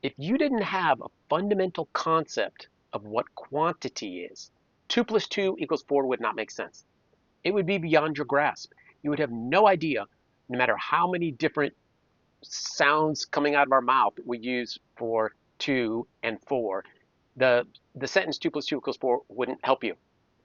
If you didn't have a fundamental concept of what quantity is, 2 plus 2 equals 4 would not make sense. It would be beyond your grasp. You would have no idea, no matter how many different sounds coming out of our mouth we use for 2 and 4. The sentence 2 plus 2 equals 4 wouldn't help you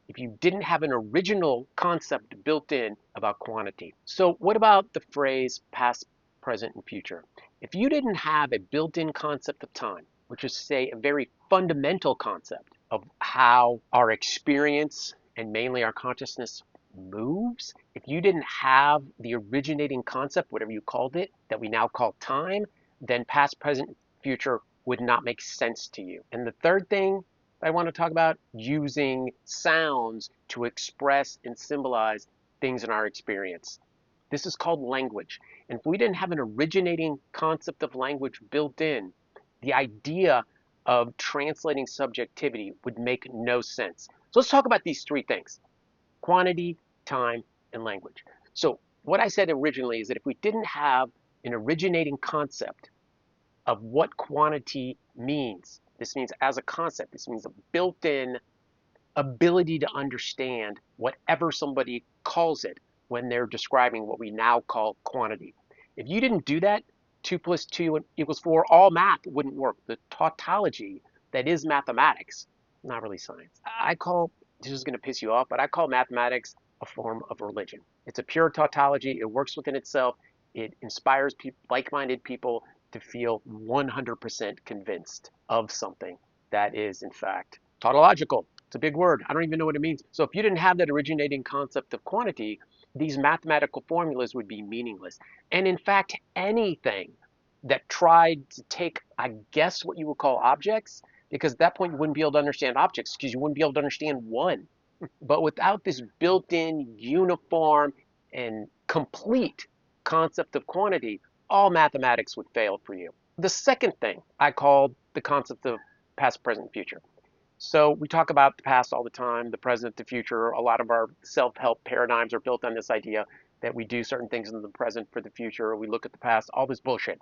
if you didn't have an original concept built in about quantity. So what about the phrase past, present, and future? If you didn't have a built-in concept of time, which is, say, a very fundamental concept of how our experience and mainly our consciousness moves, if you didn't have the originating concept, whatever you called it, that we now call time, then past, present, future would not make sense to you. And the third thing I want to talk about, using sounds to express and symbolize things in our experience. This is called language. And if we didn't have an originating concept of language built in, the idea of translating subjectivity would make no sense. So let's talk about these three things: quantity, time, and language. So what I said originally is that if we didn't have an originating concept of what quantity means, this means as a concept, this means a built-in ability to understand whatever somebody calls it when they're describing what we now call quantity. If you didn't do that, 2 plus 2 equals 4, all math wouldn't work. The tautology that is mathematics, not really science. This is going to piss you off, but I call mathematics a form of religion. It's a pure tautology. It works within itself. It inspires like-minded people to feel 100% convinced of something that is, in fact, tautological. It's a big word. I don't even know what it means. So if you didn't have that originating concept of quantity, these mathematical formulas would be meaningless. And in fact, anything that tried to take, I guess, what you would call objects, because at that point you wouldn't be able to understand objects because you wouldn't be able to understand one. But without this built-in, uniform, and complete concept of quantity, all mathematics would fail for you. The second thing I called the concept of past, present, future. So we talk about the past all the time, the present, the future. A lot of our self-help paradigms are built on this idea that we do certain things in the present for the future, or we look at the past, all this bullshit.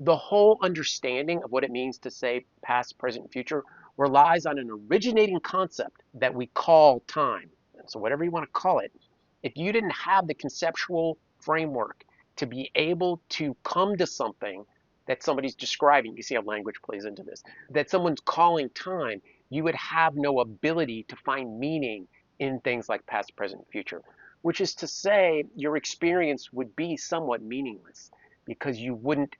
The whole understanding of what it means to say past, present, future relies on an originating concept that we call time. So whatever you want to call it, if you didn't have the conceptual framework to be able to come to something that somebody's describing, you see how language plays into this, that someone's calling time, you would have no ability to find meaning in things like past, present, future, which is to say your experience would be somewhat meaningless because you wouldn't,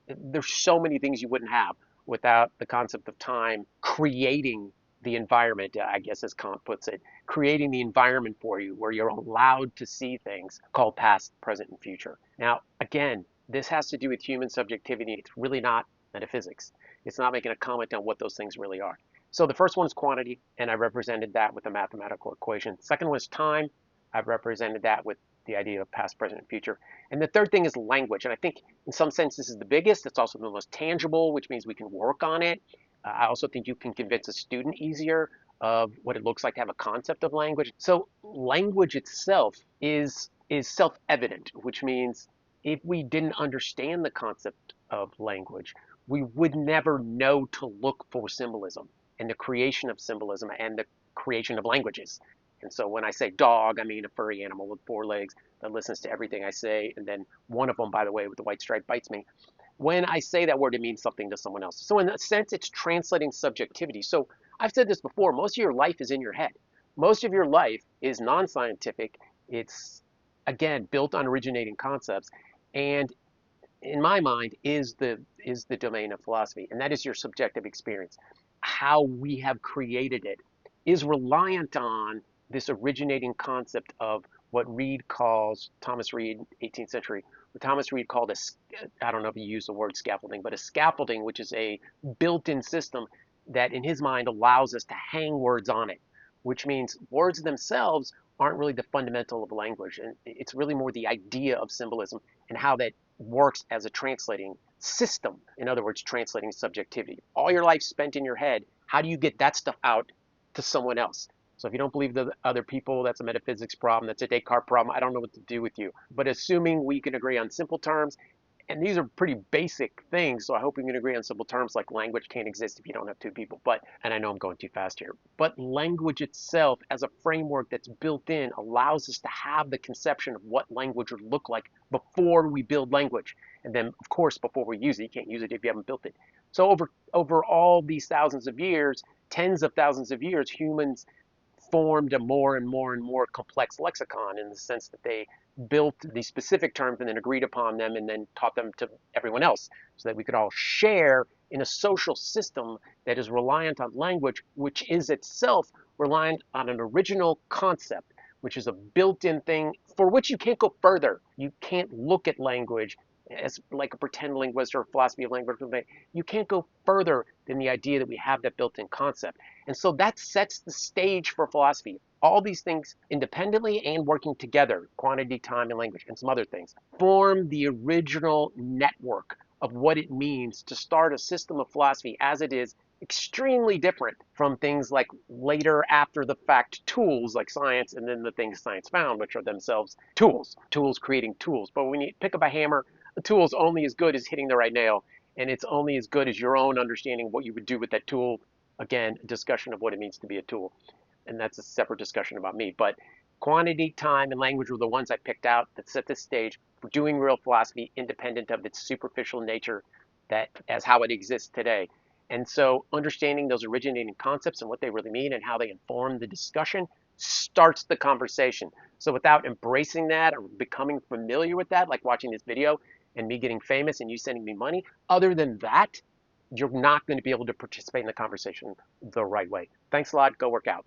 there's so many things you wouldn't have without the concept of time creating the environment, I guess as Kant puts it, creating the environment for you where you're allowed to see things called past, present, and future. Now, again, this has to do with human subjectivity. It's really not metaphysics. It's not making a comment on what those things really are. So the first one is quantity, and I represented that with a mathematical equation. Second one is time. I've represented that with the idea of past, present, and future. And the third thing is language. And I think in some sense this is the biggest. It's also the most tangible, which means we can work on it. I also think you can convince a student easier of what it looks like to have a concept of language. So language itself is self-evident, which means if we didn't understand the concept of language, we would never know to look for symbolism and the creation of symbolism and the creation of languages. And so when I say dog, I mean a furry animal with 4 legs that listens to everything I say, and then one of them, by the way, with the white stripe bites me. When I say that word, it means something to someone else. So in a sense, it's translating subjectivity. So I've said this before, most of your life is in your head. Most of your life is non-scientific. It's, again, built on originating concepts. And in my mind, is the domain of philosophy. And that is your subjective experience. How we have created it is reliant on this originating concept of what Thomas Reed, 18th century, what Thomas Reed called I don't know if he used the word scaffolding, but a scaffolding, which is a built-in system that in his mind allows us to hang words on it, which means words themselves aren't really the fundamental of language. And it's really more the idea of symbolism and how that works as a translating system. In other words, translating subjectivity. All your life spent in your head, how do you get that stuff out to someone else? So if you don't believe the other people, that's a metaphysics problem. That's a Descartes problem. I don't know what to do with you. But assuming we can agree on simple terms, And these are pretty basic things, so I hope we can agree on simple terms like language can't exist if you don't have two people. But, and I know I'm going too fast here, but language itself as a framework that's built in allows us to have the conception of what language would look like before we build language. And then, of course, before we use it, you can't use it if you haven't built it. So over all these thousands of years, tens of thousands of years, humans formed a more and more and more complex lexicon in the sense that they built these specific terms and then agreed upon them and then taught them to everyone else so that we could all share in a social system that is reliant on language, which is itself reliant on an original concept, which is a built-in thing for which you can't go further. You can't look at language as like a pretend linguist or a philosophy of language. You can't go further than the idea that we have that built-in concept. And so that sets the stage for philosophy. All these things independently and working together, quantity, time, and language, and some other things, form the original network of what it means to start a system of philosophy as it is, extremely different from things like later after the fact tools like science and then the things science found, which are themselves tools creating tools. But when you pick up a hammer, a tool is only as good as hitting the right nail, and it's only as good as your own understanding of what you would do with that tool. Again, a discussion of what it means to be a tool. And that's a separate discussion about me. But quantity, time, and language were the ones I picked out that set the stage for doing real philosophy independent of its superficial nature that as how it exists today. And so understanding those originating concepts and what they really mean and how they inform the discussion starts the conversation. So without embracing that or becoming familiar with that, like watching this video and me getting famous and you sending me money, other than that, you're not going to be able to participate in the conversation the right way. Thanks a lot. Go work out.